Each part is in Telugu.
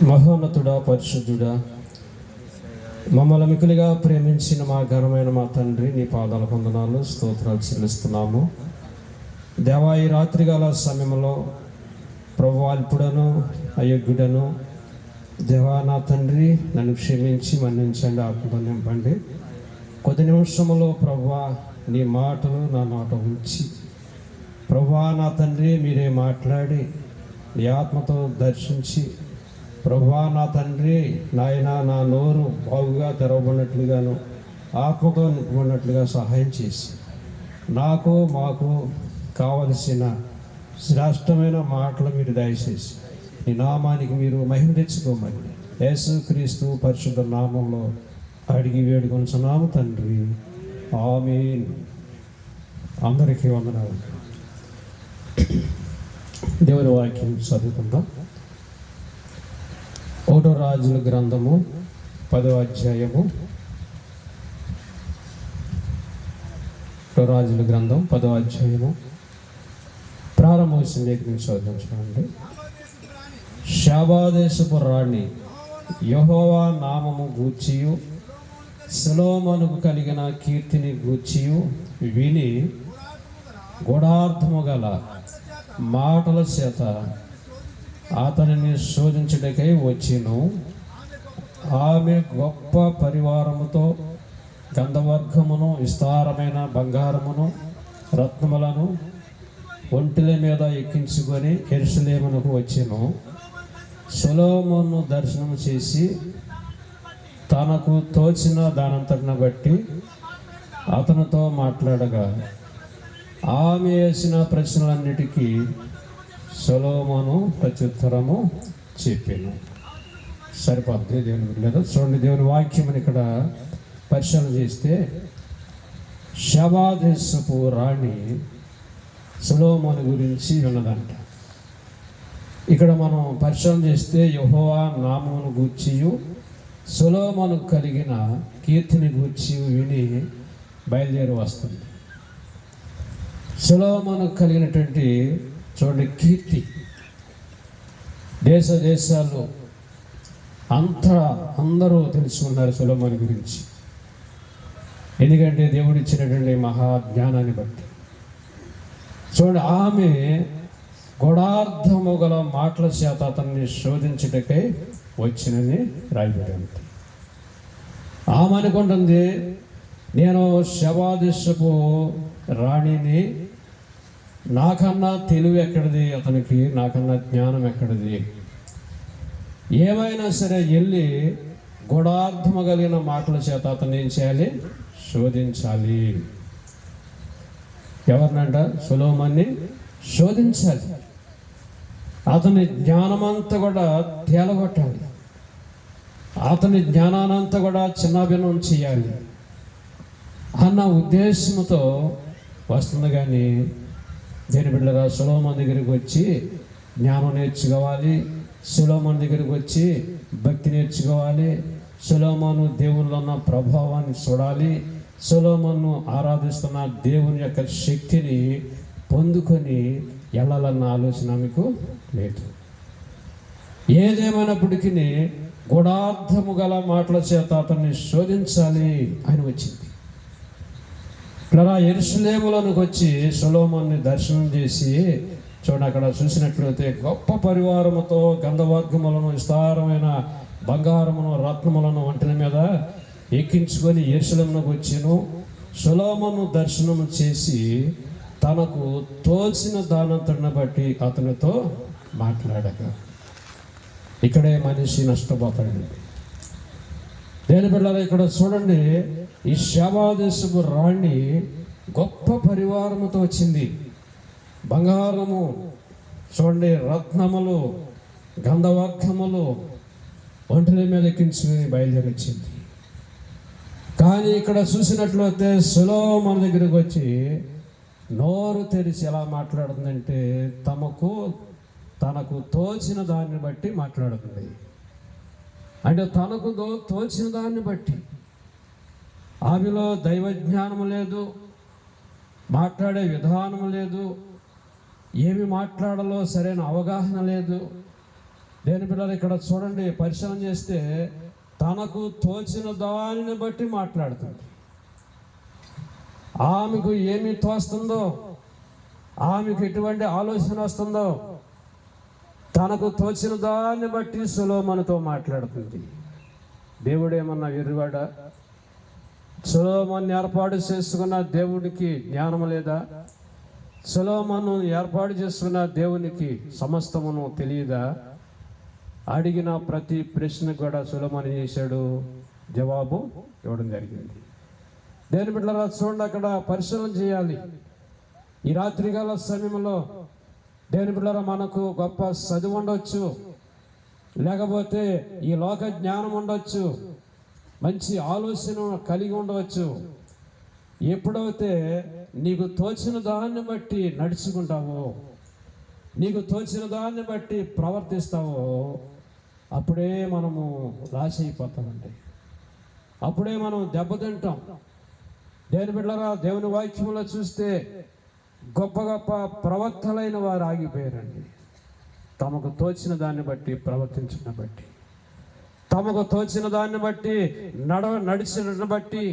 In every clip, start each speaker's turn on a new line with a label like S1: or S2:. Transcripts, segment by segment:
S1: మహోన్నతుడా, పరిశుద్ధుడా, మమ్మల్ని మికులుగా ప్రేమించిన మా ఘనమైన మా తండ్రి, నీ పాదాల వందనాలు, స్తోత్రాలు చెల్లిస్తున్నాము. దేవా, ఈ రాత్రికాల సమయంలో ప్రభువా, ఇప్పుడను అయోగ్యుడను దేవా, నా తండ్రి నన్ను క్షమించి మన్నించండి, ఆత్మతో నింపండి. కొద్ది నిమిషంలో ప్రభువా నీ మాటలు నా నోట ఉంచి ప్రభువా నా తండ్రి మీరే మాట్లాడి నీ ఆత్మతో దర్శించి ప్రభువా నా తండ్రి నాయన నా నోరు బాగుగా తెరవబడినట్లుగాను ఆత్మతో నింపబడినట్లుగా సహాయం చేసి నాకు మాకు కావలసిన శ్రేష్టమైన మాటలు మీరు దయచేసి నీ నామానికి మీరు మహిమ తెచ్చుకోమని యేసుక్రీస్తు పరిశుద్ధ నామంలో అడిగి వేడుకొనుచున్నాము తండ్రి, ఆమేన్. అందరికీ వందనాలు. దేవుని వాక్యం చదువుకుందాం. 1 రాజుల గ్రంథము 10వ అధ్యాయము. 1 రాజుల గ్రంథం 10వ అధ్యాయము ప్రారంభ వచ్చిన దగ్గర నుంచి చదువుతాం. చూడండి. షాబాదేశపు రాణి యెహోవా నామము గూర్చియు సొలొమోనుకు కలిగిన కీర్తిని గూర్చియు విని గూఢార్థము గల మాటల చేత అతనిని శోధించుటకై వచ్చెను. ఆమె గొప్ప పరివారముతో గంధవర్గమును విస్తారమైన బంగారమును రత్నములను ఒంటిల మీద ఎక్కించుకొని యెరూషలేమునకు వచ్చెను. సొలొమోను దర్శనం చేసి తనకు తోచిన దానంతటిని బట్టి అతనితో మాట్లాడగా ఆమె వేసిన ప్రశ్నలన్నిటికీ సొలొమోను ప్రత్యుత్తరము చెప్పాను. సరిపోద్ది దేవుని లేదా? చూడండి, దేవుని వాక్యం ఇక్కడ పరిశీలన చేస్తే షాబాదేశపు రాణి సొలొమోను గురించి విన్నదంట. ఇక్కడ మనం పరిశీలన చేస్తే యెహోవా నామమును గూర్చియు సొలొమోనుకు కలిగిన కీర్తిని గూర్చి విని బయలుదేరి వస్తుంది. సొలొమోనుకు కలిగినటువంటి చూడండి కీర్తి దేశాలు అందరూ తెలుసుకున్నారు సొలొమోను గురించి. ఎందుకంటే దేవుడు ఇచ్చినటువంటి మహాజ్ఞానాన్ని బట్టి. చూడండి, ఆమె గూఢార్థము గల మాటల చేత అతన్ని శోధించుటకై వచ్చినని రాయబడింది. ఆమె అనుకుంటుంది, నేను షాబాదేశపు రాణిని, నాకన్నా తెలివి ఎక్కడిది అతనికి, నాకన్నా జ్ఞానం ఎక్కడిది, ఏమైనా సరే వెళ్ళి గూఢార్థము కలిగిన మాటల చేత అతను ఏం చేయాలి? శోధించాలి. ఎవరినంట? సొలొమోన్ని శోధించాలి. అతని జ్ఞానమంతా కూడా తేలగొట్టాలి. అతని జ్ఞానానంతా కూడా చిన్నాభిన్నం చేయాలి అన్న ఉద్దేశంతో వస్తుంది. కానీ దేని బిడ్డరా, సొలొమోను దగ్గరికి వచ్చి జ్ఞానం నేర్చుకోవాలి, సొలొమోను దగ్గరికి వచ్చి భక్తి నేర్చుకోవాలి, సొలొమోను దేవునిలో ఉన్న ప్రభావాన్ని చూడాలి, సొలొమోను ఆరాధిస్తున్న దేవుని యొక్క శక్తిని పొందుకొని వెళ్ళాలన్న ఆలోచన మీకు లేదు. ఏదేమైనప్పటికీ గూఢార్థము గల మాటల చేత అతన్ని శోధించాలి అని వచ్చింది. ఇలా యెరూషలేములోనికి వచ్చి సొలొమోన్ని దర్శనం చేసి చూడండి, అక్కడ చూసినట్లయితే గొప్ప పరివారముతో గంధవర్గములను విస్తారమైన బంగారమును రత్నములను ఒంటిల మీద ఎక్కించుకొని యెరూషలేమునకు వచ్చాను. సొలొమోను దర్శనం చేసి తనకు తోచిన దానంతటిని బట్టి అతనితో మాట్లాడక ఇక్కడే మనిషి నష్టపోతాడు. దేని బిడ్డలారా, ఇక్కడ చూడండి, ఈ షాబాదేశపు రాణి గొప్ప పరివారముతో వచ్చింది. బంగారము చూడండి, రత్నములు గంధవర్గములు ఒంటిల మీద ఎక్కించుకుని బయలుదేరి వచ్చింది. కానీ ఇక్కడ చూసినట్లయితే సొలొమోను దగ్గరికి వచ్చి నోరు తెరిచి ఎలా మాట్లాడుతుందంటే తనకు తోచిన దాన్ని బట్టి మాట్లాడుతుంది. అంటే తనకు తోచిన దాన్ని బట్టి. ఆమెలో దైవజ్ఞానం లేదు, మాట్లాడే విధానం లేదు, ఏమి మాట్లాడాలో సరైన అవగాహన లేదు. దేని పిల్లలు ఇక్కడ చూడండి, పరిశీలన చేస్తే తనకు తోచిన దానిని బట్టి మాట్లాడుతుంది. ఆమెకు ఏమి తోస్తుందో, ఆమెకు ఎటువంటి ఆలోచన వస్తుందో తనకు తోచిన దాన్ని బట్టి సొలొమోనుతో మాట్లాడుతుంది. దేవుడేమన్నా వెర్రివాడా? సొలొమోను ఏర్పాటు చేసుకున్న దేవుడికి జ్ఞానం లేదా? సొలొమోను ఏర్పాటు చేసుకున్న దేవునికి సమస్తమును తెలియదా? అడిగిన ప్రతి ప్రశ్న కూడా సొలొమోను చేశాడు, జవాబు ఇవ్వడం జరిగింది. దేని బిడ్డలారా చూడండి, అక్కడ పరిశీలన చేయాలి. ఈ రాత్రికాల సమయంలో దేని బిడ్డలారా మనకు గొప్ప చదువు ఉండొచ్చు, లేకపోతే ఈ లోక జ్ఞానం ఉండొచ్చు, మంచి ఆలోచన కలిగి ఉండవచ్చు. ఎప్పుడైతే నీకు తోచిన దాన్ని బట్టి నడుచుకుంటావో, నీకు తోచిన దాన్ని బట్టి ప్రవర్తిస్తావో, అప్పుడే మనము లాస్ అయిపోతామండి. అప్పుడే మనం దెబ్బతింటాం. దేని బిడ్డలారా దేవుని వాక్యంలో చూస్తే గొప్ప గొప్ప ప్రవక్తలైన వారు ఆగిపోయారండి. తమకు తోచిన దాన్ని బట్టి ప్రవర్తించిన బట్టి, తమకు తోచిన దాన్ని బట్టి నడిచిన బట్టి,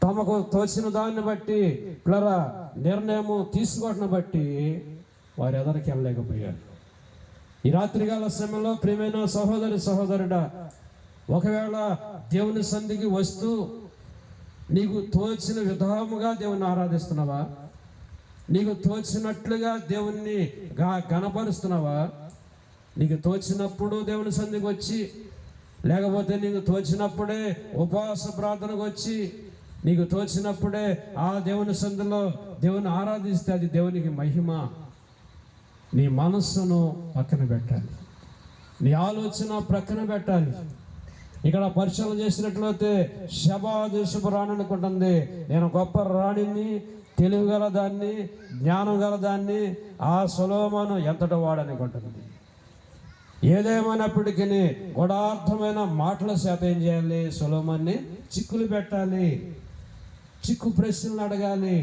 S1: తమకు తోచిన దాన్ని బట్టి పిల్లరా నిర్ణయము తీసుకోవడం బట్టి వారు ఎదరికి వెళ్ళలేకపోయారు. ఈ రాత్రికాల సమయంలో ప్రియమైన సహోదరుడా, ఒకవేళ దేవుని సన్నిధికి వస్తూ నీకు తోచిన విధముగా దేవుని ఆరాధిస్తున్నావా? నీకు తోచినట్లుగా దేవుణ్ణి గణపరుస్తున్నావా? నీకు తోచినప్పుడు దేవుని సన్నిధికి వచ్చి, లేకపోతే నీకు తోచినప్పుడే ఉపవాస ప్రార్థనకు వచ్చి, నీకు తోచినప్పుడే ఆ దేవుని సన్నిధిలో దేవుని ఆరాధిస్తే అది దేవునికి మహిమ. నీ మనస్సును పక్కన పెట్టాలి, నీ ఆలోచన ప్రక్కన పెట్టాలి. ఇక్కడ పరిశీలన చేసినట్లయితే శబా దేశపు రాణి అనుకుంటుంది, నేను గొప్ప రాణిని, తెలివి గల దాన్ని, జ్ఞానం గల దాన్ని. ఆ సొలొమోను ఎంతటి వాడనుకుంటుంది. ఏదేమైనప్పటికీ గూఢార్థమైన మాటల చేత ఏం చేయాలి? సొలొమోన్ని చిక్కులు పెట్టాలి, చిక్కు ప్రశ్నలు అడగాలి.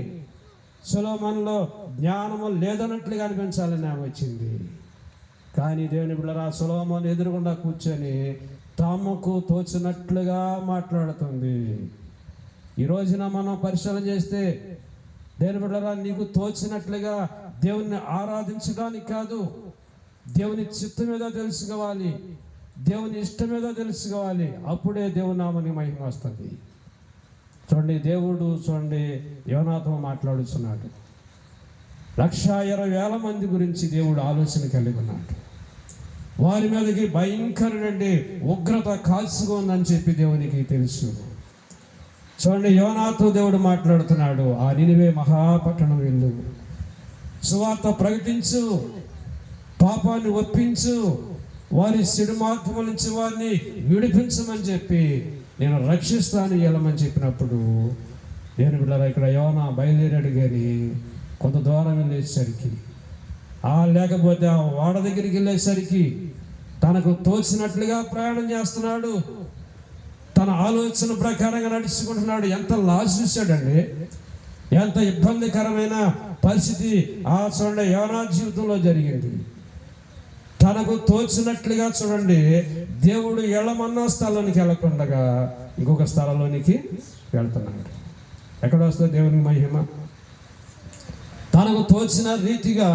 S1: సొలొమోనులో జ్ఞానము లేదన్నట్లుగా అనిపించాలని ఆమె వచ్చింది. కానీ దేవుని బిడ్డలారా సొలొమోను ఎదురుగుండా కూర్చొని తమకు తోచినట్లుగా మాట్లాడుతుంది. ఈ రోజున మనం పరిశీలన చేస్తే దేవుని బిడ్డలారా నీకు తోచినట్లుగా దేవుణ్ణి ఆరాధించడానికి కాదు, దేవుని చిత్తం మీద తెలుసుకోవాలి, దేవుని ఇష్టం మీద తెలుసుకోవాలి. అప్పుడే దేవుని నామానికి మహిమ వస్తుంది. చూడండి, దేవుడు చూడండి యోనాతో మాట్లాడుతున్నాడు. 120,000 మంది గురించి దేవుడు ఆలోచన కలిగి ఉన్నాడు. వారి మీదకి భయంకరమైన ఉగ్రత కాల్చుకుందని చెప్పి దేవునికి తెలుసు. చూడండి, యోనాతో దేవుడు మాట్లాడుతున్నాడు, ఆ నినివే మహాపట్టణం వెళ్ళు, సువార్త ప్రకటించు, పాపాన్ని ఒప్పించు, వారి చెడు మార్గముల నుంచి వారిని విడిపించమని చెప్పి నేను రక్షిస్తాను వెళ్ళమని చెప్పినప్పుడు నేను బిడ్డలారా ఇక్కడ యోనా బయలుదేరాడు. కానీ కొంత దూరం వెళ్ళేసరికి, లేకపోతే ఆ వాడ దగ్గరికి వెళ్ళేసరికి తనకు తోచినట్లుగా ప్రయాణం చేస్తున్నాడు, తన ఆలోచన ప్రకారంగా నడుచుకుంటున్నాడు. ఎంత లాస్ చూశాడండి, ఎంత ఇబ్బందికరమైన పరిస్థితి చూడండి యోనా జీవితంలో జరిగింది. తనకు తోచినట్లుగా చూడండి దేవుడు వెళ్ళమన్న స్థలానికి వెళ్ళకుండా ఇంకొక స్థలంలోనికి వెళ్తున్నాడు. ఎక్కడ వస్తుంది దేవునికి మహిమ? తనకు తోచిన రీతిగా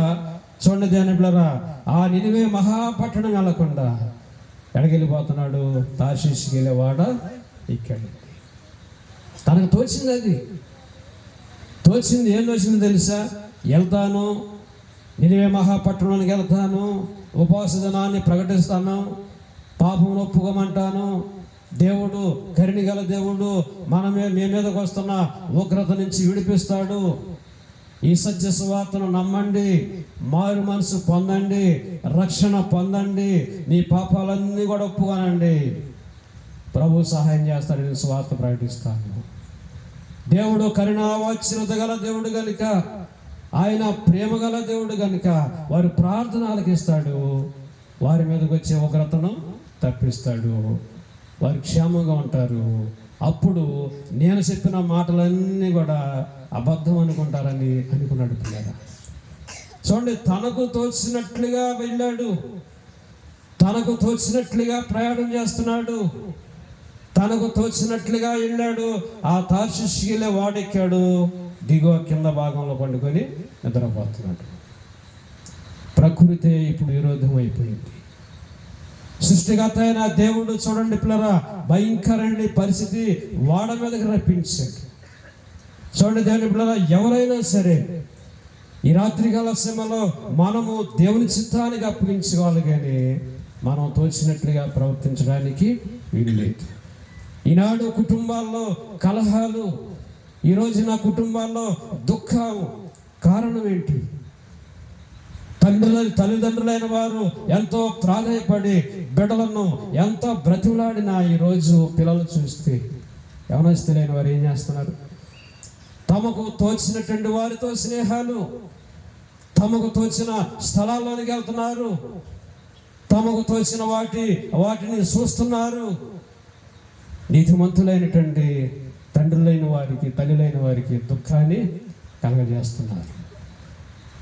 S1: చూడండి దేవుని బిడ్డలారా ఆ నినివే మహాపట్టణం వెళ్ళకుండా ఎడకెళ్ళిపోతున్నాడు, తార్షీషుకి వెళ్ళేవాడ ఇక్కడ. తనకు తోచింది, అది తోచింది. ఏం తోచింది తెలుసా? వెళ్తాను, నినివే మహాపట్టణానికి వెళ్తాను, ఉపవాస దినాన్ని ప్రకటిస్తాను, పాపం ఒప్పుకోమంటాను, దేవుడు కరుణ గల దేవుడు మీ మీదకి వస్తున్న ఉగ్రత నుంచి విడిపిస్తాడు, ఈ సత్య సువార్తను నమ్మండి, మారు మనసు పొందండి, రక్షణ పొందండి, నీ పాపాలన్నీ కూడా ఒప్పుకోనండి, ప్రభు సహాయం చేస్తాడు, నేను సువార్త ప్రకటిస్తాను. దేవుడు కరుణావాత్సల్యత గల దేవుడు కనుక, ఆయన ప్రేమ గల దేవుడు కనుక వారి ప్రార్థన ఆలకిస్తాడు, వారి మీదకి వచ్చే ఉగ్రతను తప్పిస్తాడు, వారు క్షేమంగా ఉంటారు. అప్పుడు నేను చెప్పిన మాటలన్నీ కూడా అబద్ధం అనుకుంటారని అనుకున్నాడు. పిల్లగా చూడండి, తనకు తోచినట్లుగా వెళ్ళాడు. తనకు తోచినట్లుగా ప్రయాణం చేస్తున్నాడు, తనకు తోచినట్లుగా వెళ్ళాడు. ఆ తార్షీషుకి వాడెక్కాడు, దిగువ కింద భాగంలో పండుకొని నిద్రపోతున్నాడు. ప్రకృతి ఇప్పుడు విరోధం అయిపోయింది. సృష్టికర్త అయిన దేవుడు చూడండి పిల్లరా, భయంకరమైన పరిస్థితి వాడ మీదకి రప్పించాడు. చూడండి దేవుని పిల్లరా, ఎవరైనా సరే ఈ రాత్రికాల సమయంలో మనము దేవుని చిత్తానికి అప్పగించుకోవాలి, కానీ మనం తోచినట్లుగా ప్రవర్తించడానికి వీలు లేదు. ఈనాడు కుటుంబాల్లో కలహాలు, ఈ రోజున కుటుంబాల్లో దుఃఖం కారణం ఏంటి? తల్లిదండ్రులైన వారు ఎంతో ప్రాధాయపడి బిడ్డలను ఎంతో బ్రతిమలాడిన ఈరోజు పిల్లలు చూస్తే యవనస్తులైన వారు ఏం చేస్తున్నారు? తమకు తోచినటువంటి వారితో స్నేహాలు, తమకు తోచిన స్థలాల్లోనికి వెళ్తున్నారు, తమకు తోచిన వాటిని చూస్తున్నారు. నీతిమంతులైనటువంటి తండ్రులైన వారికి, తల్లులైన వారికి దుఃఖాన్ని కలగజేస్తున్నారు.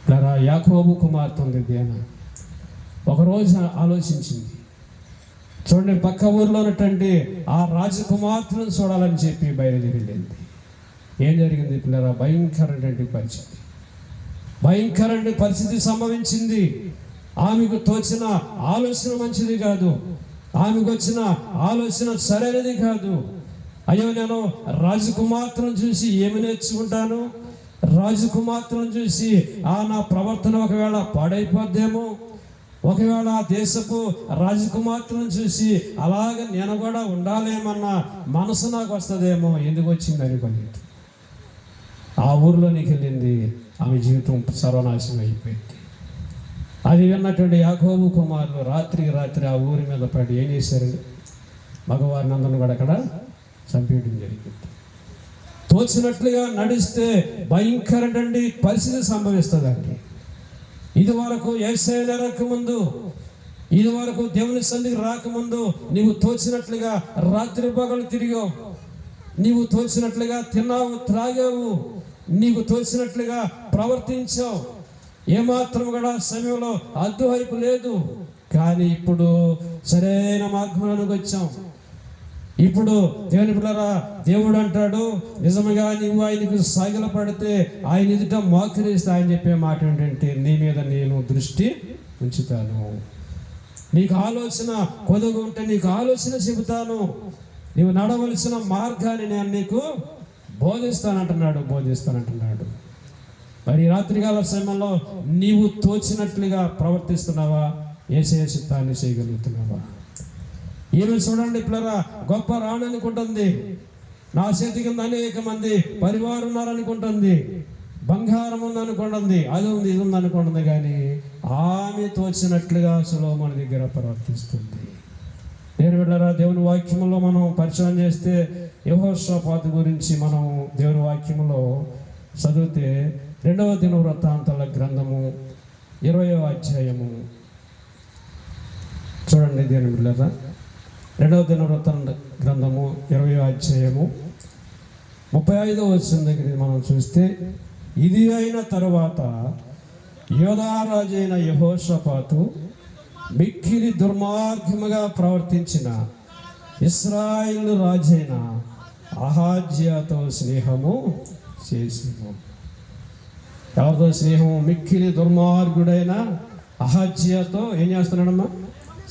S1: ఇలా యాకోబు కుమార్తె ఉంది దేనా, ఒకరోజు ఆలోచించింది. చూడండి, పక్క ఊరిలో ఉన్నటువంటి ఆ రాజకుమార్తెను చూడాలని చెప్పి బయలుదేరింది. ఏం జరిగింది పిల్లరా? భయంకరమైన పరిస్థితి సంభవించింది. ఆమెకు తోచిన ఆలోచన మంచిది కాదు, ఆమెకు వచ్చిన ఆలోచన సరైనది కాదు. అయ్యో, నేను రాజకుమార్తెను చూసి ఏమి నేర్చుకుంటాను? రాజకుమార్తెను చూసి నా ప్రవర్తన ఒకవేళ పాడైపోద్దేమో, ఒకవేళ ఆ దేశపు రాజకుమార్తెను చూసి అలాగ నేను కూడా ఉండాలేమన్న మనసు నాకు వస్తుందేమో. ఎందుకు వచ్చింది అనుకోలేదు. ఆ ఊరిలోనికి వెళ్ళింది, ఆమె జీవితం సర్వనాశనం అయిపోయింది. అది విన్నటువంటి యాకోబు కుమారులు రాత్రి ఆ ఊరి మీద పడి ఏం చేశారండి? మగవారిని అందరిని కూడా అక్కడ చంపేయడం జరిగింది. తోచినట్లుగా నడిస్తే భయంకరమైన పరిస్థితి సంభవిస్తుందండి. ఇది వరకు యేసయ్య రాకముందు, ఇది వరకు దేవుని సన్నిధికి రాకముందు నీవు తోచినట్లుగా రాత్రి పగలు తిరిగావు, నీవు తోచినట్లుగా తిన్నావు, త్రాగావు, నీకు తోచినట్లుగా ప్రవర్తించావు. ఏమాత్రం కూడా సమయంలో అడ్డువైపు లేదు. కానీ ఇప్పుడు సరైన మార్గంలోకి వచ్చాం. ఇప్పుడు దేవుని బిడ్డలారా, దేవుడు అంటాడు, నిజంగా నీవు ఆయనకు సాగిల పడితే ఆయన ఎదుట మోకరిస్తే ఆయన చెప్పే మాట ఏంటంటే, నీ మీద నేను దృష్టి ఉంచుతాను, నీకు ఆలోచన కొదగు ఉంటే నీకు ఆలోచన చెబుతాను, నీవు నడవలసిన మార్గాన్ని నేను నీకు బోధిస్తానంటున్నాడు. మరి రాత్రికాల సమయంలో నీవు తోచినట్లుగా ప్రవర్తిస్తున్నావా? యేసయ్య చిత్తాన్ని చేయగలుగుతున్నావా? ఈమె చూడండి పిల్లరా, గొప్ప రాణనుకుంటుంది, నా చేతి కింద అనేక మంది పరివారం ఉన్నారనుకుంటుంది, బంగారం ఉందనుకుంటుంది, అది ఉంది ఇది ఉంది అనుకుంటుంది. కానీ ఆమె తోచినట్లుగా సొలొమోను దగ్గర ప్రవర్తిస్తుంది. నేను బిడ్డలారా, దేవుని వాక్యంలో మనం పరిచయం చేస్తే యెహోషాపాతు గురించి మనం దేవుని వాక్యంలో చదివితే 2వ దినవృత్తాంతాల గ్రంథము 20వ అధ్యాయము చూడండి. దేవుని బిడ్డలారా, 2వ దినవృత్తాంత గ్రంథము 20వ అధ్యాయము 35వ వచనం దగ్గర మనం చూస్తే, ఇది అయిన తరువాత యోధారాజు అయిన యెహోషాపాతు మిక్కిలి దుర్మార్గముగా ప్రవర్తించిన ఇశ్రాయేలు రాజైన అహాజ్యాతో స్నేహము చేసిను. ఎవరితో స్నేహము? మిక్కిలి దుర్మార్గుడైన అహాజ్యాతో ఏం చేస్తున్నాడమ్మా?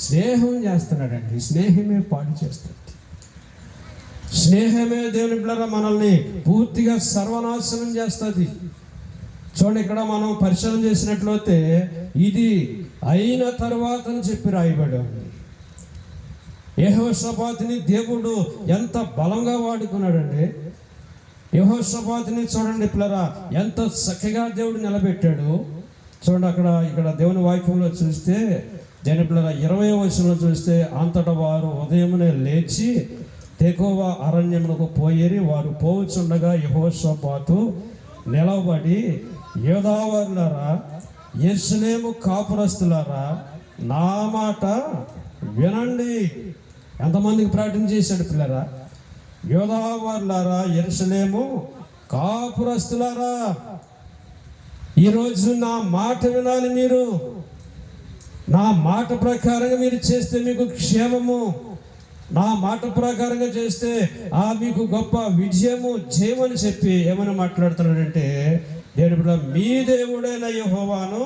S1: స్నేహం చేస్తున్నాడండి. స్నేహమే పాడు చేస్తుంది. స్నేహమే దేవుని బిడ్డలారా మనల్ని పూర్తిగా సర్వనాశనం చేస్తుంది. చూడండి, ఇక్కడ మనం పరిశీలన చేసినట్లయితే ఇది అయిన తర్వాత అని చెప్పి రాయబడి ఉంది. యెహోషాపాతుని దేవుడు ఎంత బలంగా వాడుకున్నాడండి. యెహోషాపాతుని చూడండి పిల్లరా, ఎంత చక్కగా దేవుడు నిలబెట్టాడు. చూడండి, ఇక్కడ దేవుని వాక్యంలో చూస్తే దేవుని పిల్లరా 20వ వచనంలో చూస్తే, అంతటా వారు ఉదయమునే లేచి తెకోవ అరణ్యమునకు పోయేరి. వారు పోవచ్చుండగా యెహోషాపాతు నిలబడి, యోధావారులారా, యెరూషలేము కాపురస్తులారా, నా మాట వినండి. ఎంతమందికి ప్రకటన చేశాడు పిల్లరా? యోధావారులారా, యెరూషలేము కాపురస్తులారా, ఈరోజు నా మాట వినాలి. మీరు నా మాట ప్రకారంగా మీరు చేస్తే మీకు క్షేమము, నా మాట ప్రకారంగా చేస్తే మీకు గొప్ప విజయము, జయమని చెప్పి ఏమని మాట్లాడుతున్నాడంటే, నేను ఇప్పుడు మీ దేవుడైన యెహోవాను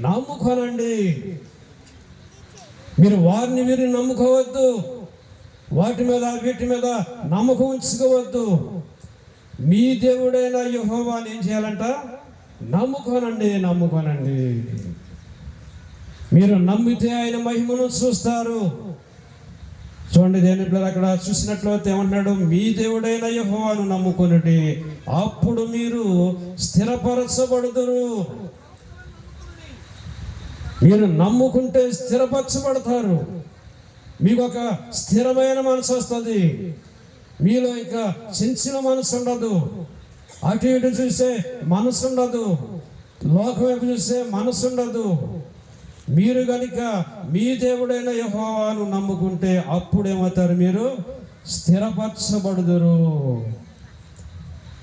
S1: నమ్ముకోనండి. మీరు వారిని మీరు నమ్ముకోవద్దు, వాటి మీద వీటి మీద నమ్మకం ఉంచుకోవద్దు. మీ దేవుడైన యెహోవాను ఏం చేయాలంట? నమ్ముకోనండి. మీరు నమ్మితే ఆయన మహిమను చూస్తారు. చూడండి, దేని పిల్లలు అక్కడ చూసినట్లయితే ఏమంటున్నాడు? మీ దేవుడైన యెహోవాను నమ్ముకొనుడి, అప్పుడు మీరు స్థిరపరచబడుదురు. మీరు నమ్ముకుంటే స్థిరపరచబడతారు. మీకు ఒక స్థిరమైన మనసు వస్తుంది. మీలో ఇంకా చెంచిన మనసు ఉండదు. అటు ఇటు చూసే మనసు ఉండదు. లోకం వైపు చూసే మనసు ఉండదు. మీరు కనుక మీ దేవుడైన యెహోవాను నమ్ముకుంటే అప్పుడేమవుతారు? మీరు స్థిరపరచబడుదురు.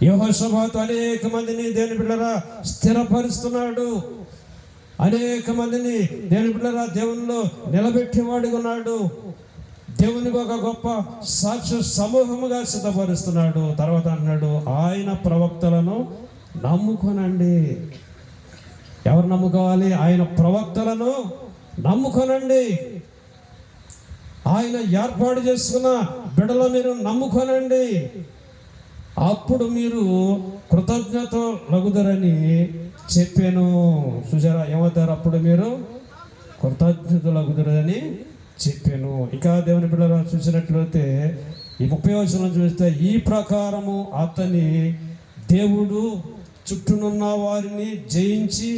S1: యెహోషాపాతు అనేక మందిని దేవుని బిడ్డలారా స్థిరపరుస్తున్నాడు. అనేక మందిని దేవుని బిడ్డలారా దేవునిలో నిలబెట్టేవాడుగా ఉన్నాడు. దేవునికి ఒక గొప్ప సాక్షి సమూహముగా సిద్ధపరుస్తున్నాడు. తర్వాత అన్నాడు, ఆయన ప్రవక్తలను నమ్ముకొనండి. ఎవరు నమ్ముకోవాలి? ఆయన ప్రవక్తలను నమ్ముకొనండి. ఆయన ఏర్పాటు చేసుకున్న బిడ్డల మీరు నమ్ముకొనండి, అప్పుడు మీరు కృతజ్ఞత లగుదరని చెప్పాను. చూసారా, ఏమవుతారు? అప్పుడు మీరు కృతజ్ఞత లగుదరని చెప్పాను. ఇక దేవుని బిడ్డలు చూసినట్లయితే ఈ 30వ వచనం చూస్తే, ఈ ప్రకారము అతని దేవుడు చుట్టూనున్న వారిని జయించి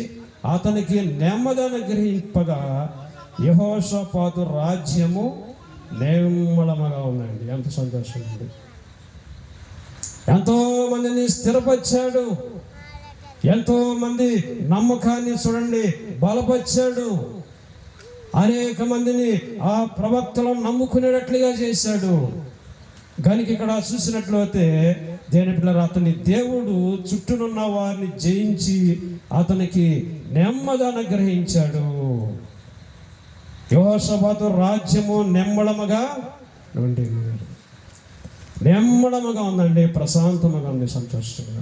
S1: అతనికి నెమ్మది అనుగ్రహింపగా యెహోషాపాతు రాజ్యము నిర్మలముగా ఉందండి. ఎంత సంతోషం అండి! ఎంతో మందిని స్థిరపరిచాడు. ఎంతో మంది నమ్మకాన్ని చూడండి బలపరిచాడు. అనేక మందిని ఆ ప్రవక్తలను నమ్ముకునేటట్లుగా చేశాడు. కనుక ఇక్కడ చూసినట్లయితే దేని పిల్లలు అతని దేవుడు చుట్టూనున్న వారిని జయించి అతనికి నెమ్మది అనుగ్రహించాడు. యెహోషాపాతు రాజ్యము నెమ్మళముగా ఉందండి, ప్రశాంతముగా ఉంది, సంతోషంగా.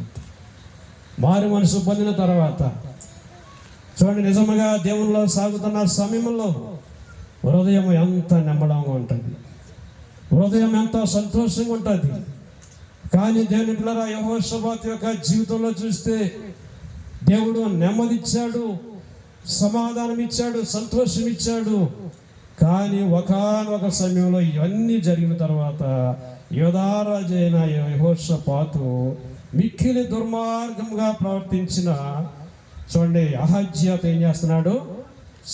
S1: మారు మనసు పొందిన తర్వాత చూడండి, నిజముగా దేవునిలో సాగుతున్న సమయంలో హృదయం ఎంత నెమ్మడంగా ఉంటుంది, హృదయం ఎంత సంతోషంగా ఉంటుంది. కానీ దేవుని పిల్లరా యెహోషాపాతు యొక్క జీవితంలో చూస్తే దేవుడు నెమ్మదిచ్చాడు, సమాధానం ఇచ్చాడు, సంతోషం ఇచ్చాడు. కానీ ఒకానొక సమయంలో ఇవన్నీ జరిగిన తర్వాత యోధారాజు అయిన యెహోషాపాతు మిక్కిలి దుర్మార్గంగా ప్రవర్తించిన చూడండి అహజ్యాతో ఏం చేస్తున్నాడు?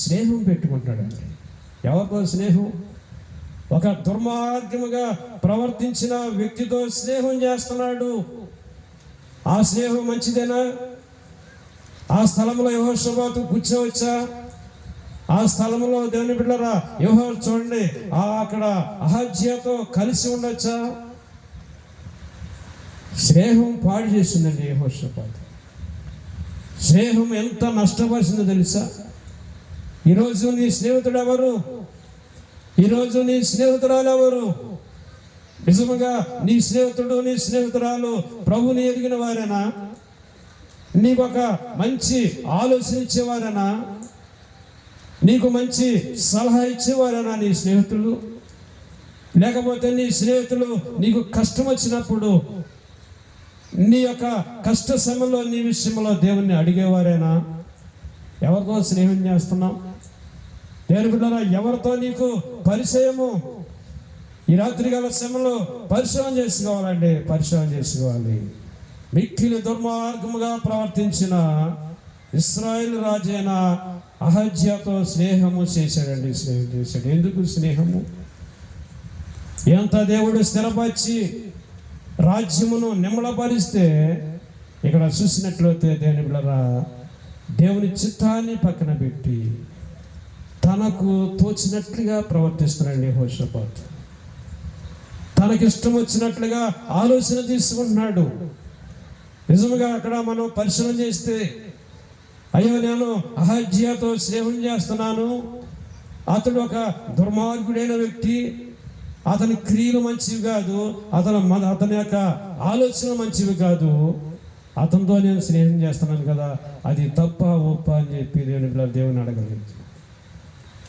S1: స్నేహం పెట్టుకుంటాడండి. ఎవరితో స్నేహం? ఒక దుర్మార్గముగా ప్రవర్తించిన వ్యక్తితో స్నేహం చేస్తున్నాడు. ఆ స్నేహం మంచిదేనా? ఆ స్థలంలో యెహోషాపాతు కూర్చోవచ్చా? ఆ స్థలంలో దేవుని బిడ్డలారా చూడండి అక్కడ అహజ్యాతో కలిసి ఉండొచ్చా? స్నేహం పాడు చేసిందండి యెహోషాపాతు. స్నేహం ఎంత నష్టపరిచిందో తెలుసా? ఈరోజు నీ స్నేహితుడు ఎవరు? ఈరోజు నీ స్నేహితురాలు ఎవరు? నిజముగా నీ స్నేహితుడు నీ స్నేహితురాలు ప్రభుని ఎదిగిన వారేనా? నీకు ఒక మంచి ఆలోచన ఇచ్చేవారేనా? నీకు మంచి సలహా ఇచ్చేవారేనా నీ స్నేహితులు? లేకపోతే నీ స్నేహితులు నీకు కష్టం వచ్చినప్పుడు నీ యొక్క కష్ట సమయంలో నీ విషయంలో దేవుణ్ణి అడిగేవారేనా? ఎవరితో స్నేహం చేస్తున్నావు? దేవుని బిడ్డలారా ఎవరితో నీకు పరిచయము? ఈ రాత్రి గల సమయంలో పరిశోధన చేసుకోవాలండి, పరిశోధన చేసుకోవాలి. మిక్కిలి దుర్మార్గముగా ప్రవర్తించిన ఇశ్రాయేలు రాజైన అహజ్యాతో స్నేహము చేశాడండి. స్నేహం చేశాడు. ఎందుకు స్నేహము? ఎంత దేవుడు స్థిరపరిచి రాజ్యమును నిమ్మలపరిస్తే ఇక్కడ చూసినట్లయితే దేవుని బిడ్డలారా దేవుని చిత్తాన్ని పక్కన పెట్టి తనకు తోచినట్లుగా ప్రవర్తిస్తున్నాడు యెహోషాపాతు. తనకిష్టం వచ్చినట్లుగా ఆలోచన తీసుకుంటున్నాడు. నిజంగా అక్కడ మనం పరిశీలన చేస్తే, అయ్యో నేను అహజ్యాతో స్నేహం చేస్తున్నాను, అతడు ఒక దుర్మార్గుడైన వ్యక్తి, అతని క్రియలు మంచివి కాదు, అతని యొక్క ఆలోచన మంచివి కాదు, అతనితో నేను స్నేహం చేస్తున్నాను కదా, అది తప్ప ఒప్ప అని చెప్పి దేవుని అడగలేదు.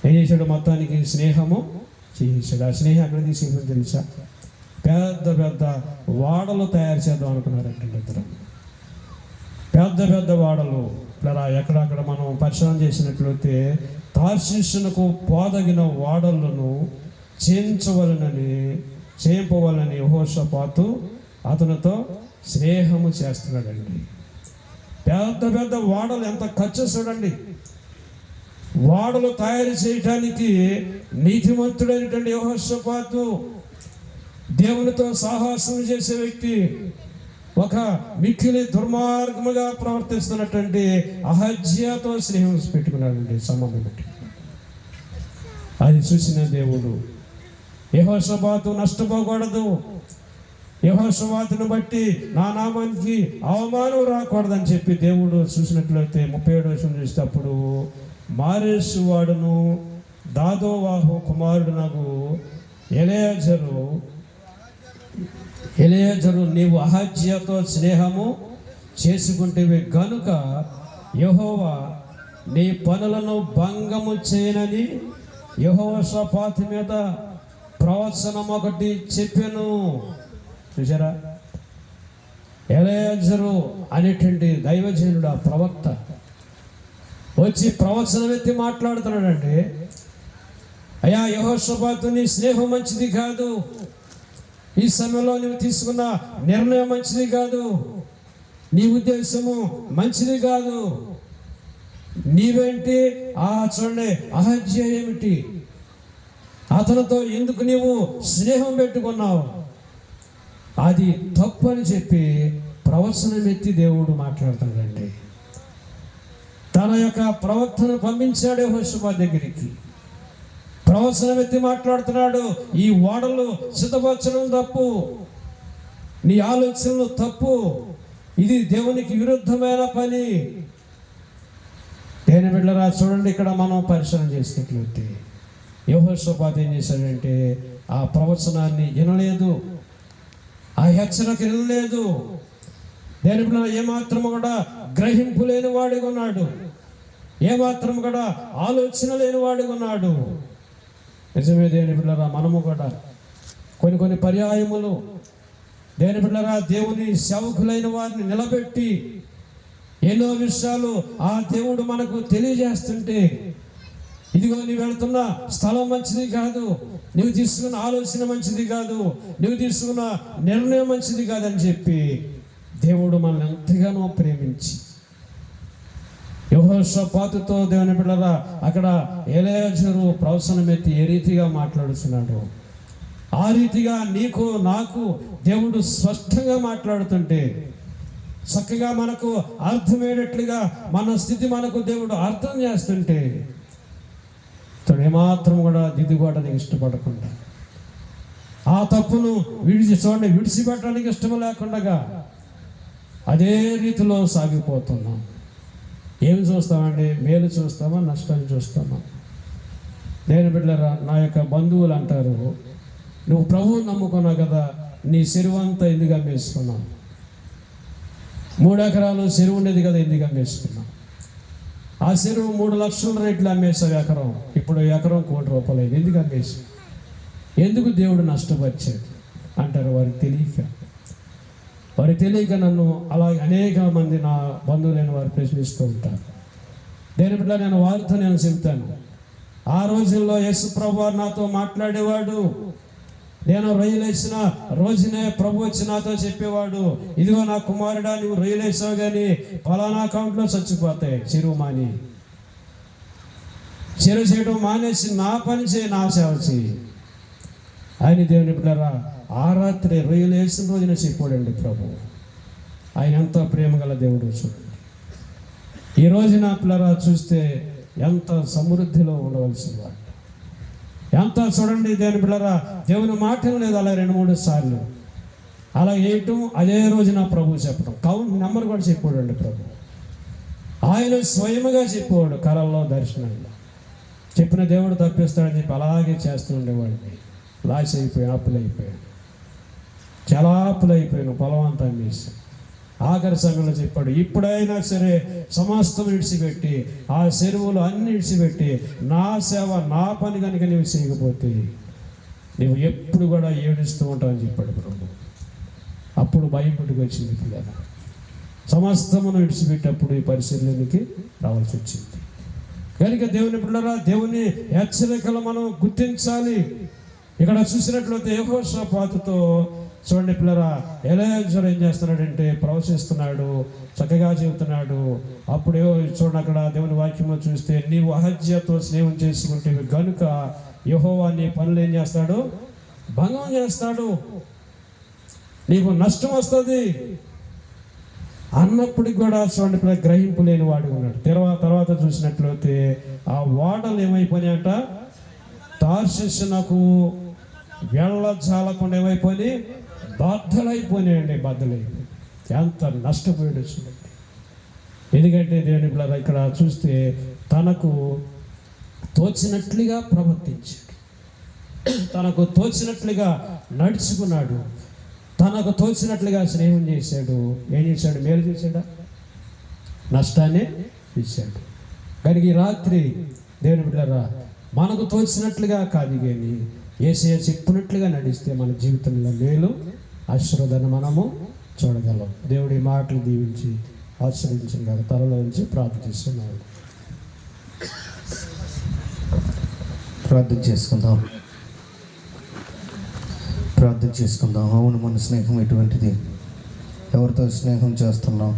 S1: ఏం చేశాడు? మొత్తానికి స్నేహము చేసాడు. ఆ స్నేహం ఎక్కడ తీసుకెళ్ళి తెలుసా? పెద్ద పెద్ద వాడలు తయారు చేద్దాం అనుకున్నారంటే ఇద్దరు. పెద్ద పెద్ద వాడలు ఎక్కడక్కడ మనం పరిశీలన చేసినట్లయితే తార్షీషునకు పోదగిన వాడలను చేయింపవలని యెహోషాపాతు అతనితో స్నేహము చేస్తున్నాడండి. పెద్ద పెద్ద వాడలు ఎంత ఖర్చు చూడండి. వాడలు తయారు చేయటానికి నీతిమంతుడైనటువంటి యెహోషాపాతు, దేవునితో సాహసం చేసే వ్యక్తి, ఒక మిక్కిలి దుర్మార్గముగా ప్రవర్తిస్తున్నటువంటి అహజ్యాతో స్నేహం పెట్టుకున్నాడండి, సంబంధం పెట్టి. అది చూసిన దేవుడు యెహోషాపాతు నష్టపోకూడదు, యెహోషాపాతును బట్టి నా నామానికి అవమానం రాకూడదని చెప్పి దేవుడు చూసినట్లయితే 37వ వచనం చూసేటప్పుడు, మారేసు వాడును దాదోవాహు కుమారుడు నాకు ఎలెయాజరు నీవు అహజ్యాతో స్నేహము చేసుకుంటేవి గనుక యెహోవా నీ పనులను భంగము చేయనని యెహోషాపాతు మీద ప్రవచనం ఒకటి చెప్పాను. చూసారా? ఎలెయాజరు అనేటువంటి దైవజనుడు, ఆ ప్రవక్త వచ్చి ప్రవచనం ఎత్తి మాట్లాడుతున్నాడండి. అయ్యా యెహోషాపాతు, నీ స్నేహం మంచిది కాదు, ఈ సమయంలో నువ్వు తీసుకున్న నిర్ణయం మంచిది కాదు, నీ ఉద్దేశము మంచిది కాదు, నీవేంటి చూడండి అహజ్య ఏమిటి, అతనితో ఎందుకు నీవు స్నేహం పెట్టుకున్నావు, అది తప్పు అని చెప్పి ప్రవచనం ఎత్తి దేవుడు మాట్లాడుతున్నాడండి. తన యొక్క ప్రవక్తను పంపించాడు యెహోషాపాతు దగ్గరికి. ప్రవచనం ఎత్తి మాట్లాడుతున్నాడు. ఈ ఓడలు సిద్ధపరచడం తప్పు, నీ ఆలోచనలు తప్పు, ఇది దేవునికి విరుద్ధమైన పని. దేని బిడ్డలారా చూడండి, ఇక్కడ మనం పరిశీలన చేసినట్లయితే యెహోషాపాతు ఏం చేశాడంటే ఆ ప్రవచనాన్ని వినలేదు, ఆ హెచ్చరిక వినలేదు. దేని బిడ్డలారా ఏమాత్రము కూడా గ్రహింపు లేని వాడిగా ఉన్నాడు, ఏమాత్రం కూడా ఆలోచన లేని వాడిగా ఉన్నాడు. నిజమే దేని బిడ్డలారా, మనము కూడా కొన్ని పర్యాయములు దేని బిడ్డలారా దేవుని సేవకులైన వారిని నిలబెట్టి ఎన్నో విషయాలు ఆ దేవుడు మనకు తెలియజేస్తుంటే, ఇదిగో నీవు వెళుతున్న స్థలం మంచిది కాదు, నువ్వు తీసుకున్న ఆలోచన మంచిది కాదు, నువ్వు తీసుకున్న నిర్ణయం మంచిది కాదని చెప్పి దేవుడు మనల్ని ఎంతగానో ప్రేమించి యెహోషాపాతుతో దేవుని బిడ్డలారా అక్కడ ఎలెయాజరు ప్రవచనం ఎత్తి ఏ రీతిగా మాట్లాడుతున్నాడు, ఆ రీతిగా నీకు నాకు దేవుడు స్పష్టంగా మాట్లాడుతుంటే, చక్కగా మనకు అర్థమయ్యేటట్లుగా మన స్థితి మనకు దేవుడు అర్థం చేస్తుంటే, ఏమాత్రం కూడా దిద్దుకోవడానికి ఇష్టపడకుండా, ఆ తప్పును విడిచిపెట్టడానికి ఇష్టం లేకుండా అదే రీతిలో సాగిపోతున్నాం. ఏమి చూస్తామండి? మేలు చూస్తామా, నష్టాన్ని చూస్తామా? నేను బిడ్డలారా, నా యొక్క బంధువులు అంటారు, నువ్వు ప్రభువు నమ్ముకున్నావు కదా, నీ చెరువు అంతా ఎందుకు అమ్మేసుకున్నావు? 3 ఎకరాలు చెరువు ఉండేది కదా, ఎందుకు అమ్మేసుకున్నావు? ఆ చెరువు 3 లక్షల రేట్లు అమ్మేసావు ఎకరం, ఇప్పుడు ఎకరం ₹1 కోటి, ఎందుకు అమ్మేసి? ఎందుకు దేవుడు నష్టపరిచాడు అంటారు. వారు తెలియక నన్ను అలా అనేక మంది నా బంధువులైన వారు ప్రశ్నిస్తూ ఉంటారు. దేని బిడ్డ నేను వారితో చెబుతాను, ఆ రోజుల్లో యేసు ప్రభు వారు నాతో మాట్లాడేవాడు. నేను రొయ్యలేసిన రోజునే ప్రభు వచ్చి నాతో చెప్పేవాడు, ఇదిగో నా కుమారుడా, నువ్వు రొయ్యలేసావు కానీ ఫలానా అకౌంట్లో చచ్చిపోతాయి, చెరువు మాని, చెరువు చేయడం మానేసి నా పని చేయి, నా సేవ చేయి అని దేవుని బిడ్డలారా ఆ రాత్రి రొయ్యలు వేసిన రోజున చెప్పాడండి ప్రభు. ఆయన ఎంతో ప్రేమ గల దేవుడు. చూడండి, ఈ రోజున పిల్లరా చూస్తే ఎంత సమృద్ధిలో ఉండవలసిన వాడు, ఎంత చూడండి దేవుని బిడ్డలారా, దేవుని మాటలు లేదు అలా 2-3 సార్లు అలా వేయటం, అదే రోజున ప్రభు చెప్పడం, కౌంట్ నెంబర్ కూడా చెప్పాడండి ప్రభు. ఆయన స్వయముగా చెప్పేవాడు కళల్లో, దర్శనంలో. చెప్పిన దేవుడు తప్పిస్తాడని చెప్పి అలాగే చేస్తూ ఉండేవాడిని. లాస్ అయిపోయాను, అప్పులైపోయాను, చాలా అప్పులైపోయాను, పొలం అంతా అమ్మేసి. ఆఖరి సమయంలో చెప్పాడు, ఇప్పుడైనా సరే సమస్తం విడిచిపెట్టి, ఆ చెరువులు అన్ని విడిచిపెట్టి, నా సేవ నా పని కనుక నీవు చేయకపోతే నువ్వు ఎప్పుడు కూడా ఏడుస్తూ ఉంటావు అని చెప్పాడు ప్రభు. అప్పుడు భయం పుట్టుకు వచ్చింది పిల్లలు. సమస్తమును విడిచిపెట్టేటప్పుడు ఈ పరిస్థితులకి రావాల్సి వచ్చింది. కనుక దేవుని పిల్లరా, దేవుని హెచ్చరికలు మనం గుర్తించాలి. ఇక్కడ చూసినట్లయితే యెహోషాపాతుతో చూడండి పిల్లరా, ఎలీయెజరు ఏం చేస్తున్నాడంటే ప్రవశిస్తున్నాడు, చక్కగా చెబుతున్నాడు. అప్పుడు చూడండి అక్కడ దేవుని వాక్యంలో చూస్తే, నీవు అహజ్యాతో స్నేహం చేసుకుంటే గనుక యెహోవా నీ పనులు ఏం చేస్తాడు? భంగం చేస్తాడు, నీకు నష్టం వస్తుంది అన్నప్పటికి కూడా చూడండి పిల్లలు గ్రహింపు లేని వాడు ఉన్నాడు. తర్వాత చూసినట్లయితే ఆ ఓడలు ఏమైపోయినాయంట, తార్షీషునకు వెళ్ళజాలకుండా ఏమైపోయి బద్దలైపోయినాయండి. బద్దలైపోయి ఎంత నష్టపోయాడు చూడండి. ఎందుకంటే దేవుని పిల్లలు ఇక్కడ చూస్తే తనకు తోచినట్లుగా ప్రవర్తించాడు, తనకు తోచినట్లుగా నడుచుకున్నాడు, తనకు తోచినట్లుగా స్నేహం చేశాడు. ఏం చేశాడు? మేలు చేశాడా? నష్టాన్ని ఇచ్చాడు. కనుక ఈ రాత్రి దేవుని బిడ్డలారా, మనకు తోచినట్లుగా కాదు కానీ యేసయ్య చెప్పినట్లుగా నడిస్తే మన జీవితంలో మేలు ఆశీర్వాదాన్ని మనము చూడగలం. దేవుడి మాటలు దీవించి ఆశీర్వదించిన కాదు తలలో నుంచి ప్రార్థిస్తున్నాడు.
S2: ప్రార్థన చేసుకుందాం. అవును, మన స్నేహం ఎటువంటిది, ఎవరితో స్నేహం చేస్తున్నాం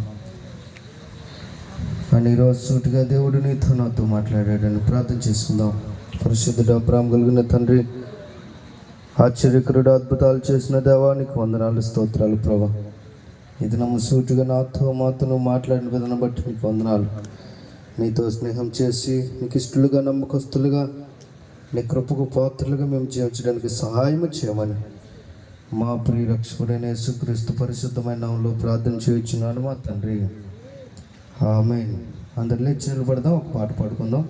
S2: అని ఈరోజు సూటిగా దేవుడు నీతో నాతో మాట్లాడాడని ప్రార్థన చేసుకుందాం. పరిశుద్ధుడు, ప్రేమ కలిగిన తండ్రి, ఆశ్చర్యకరుడు, అద్భుతాలు చేసిన దేవానికి వందనాలు, స్తోత్రాలు ప్రభా. ఇది నమ్మ సూటిగా మాతో మాట్లాడిన విధానం బట్టి నీకు వందనాలు. నీతో స్నేహం చేసి నీకు ఇష్టలుగా, నమ్మకస్తులుగా, నీ కృపకు పాత్రలుగా మేము జీవించడానికి సహాయం చేయమని మా ప్రియ రక్షకుడైన యేసుక్రీస్తు పరిశుద్ధమైన నామములో ప్రార్థన చేయించున్నాను మా తండ్రి. ఆమేన్. అందరిలో నిలబడదాం, ఒక పాట పాడుకుందాం.